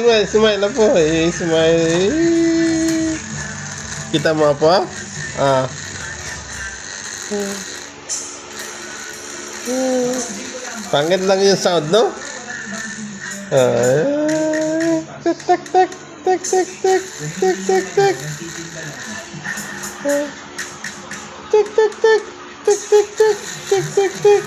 Smile, smile na po. Smile. Kita mo po? Ah. Pangit lang yung sound, no? Tak, tak, tak. Tak, tak, tak. Tak, tak, tak. Tak, tak, tak. Tak, tak, tak. Tak, tak, tak.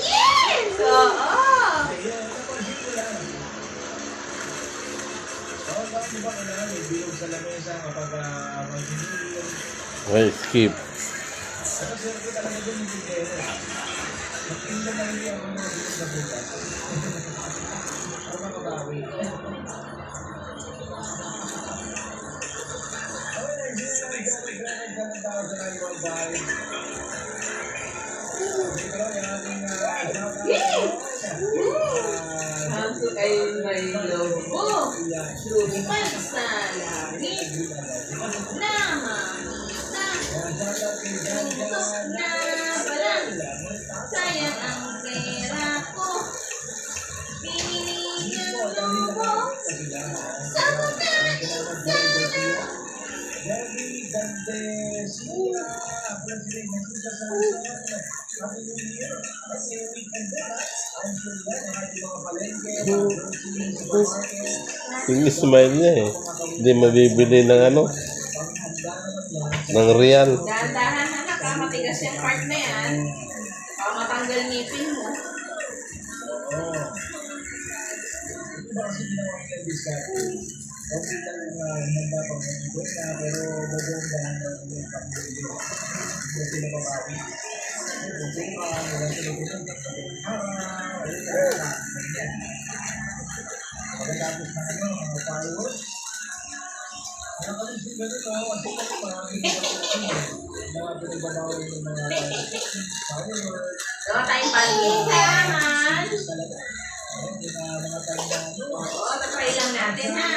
Yes! Oo! Okay, skip. Kaso ay may lobo. Lumipad sa langit. Na mamita. Tuntok na pala. Sayang ang pera ko. Pinili ng lobo. Sa pagkain sana. Yung smile niya eh. Hindi mabibili ng ano. Ng real. Dahan-dahan anak ha. Matigas yung part na yan. Baka matanggal ngipin mo. Gawa tayong paligid. Salamat! Oo, tapay lang natin ha.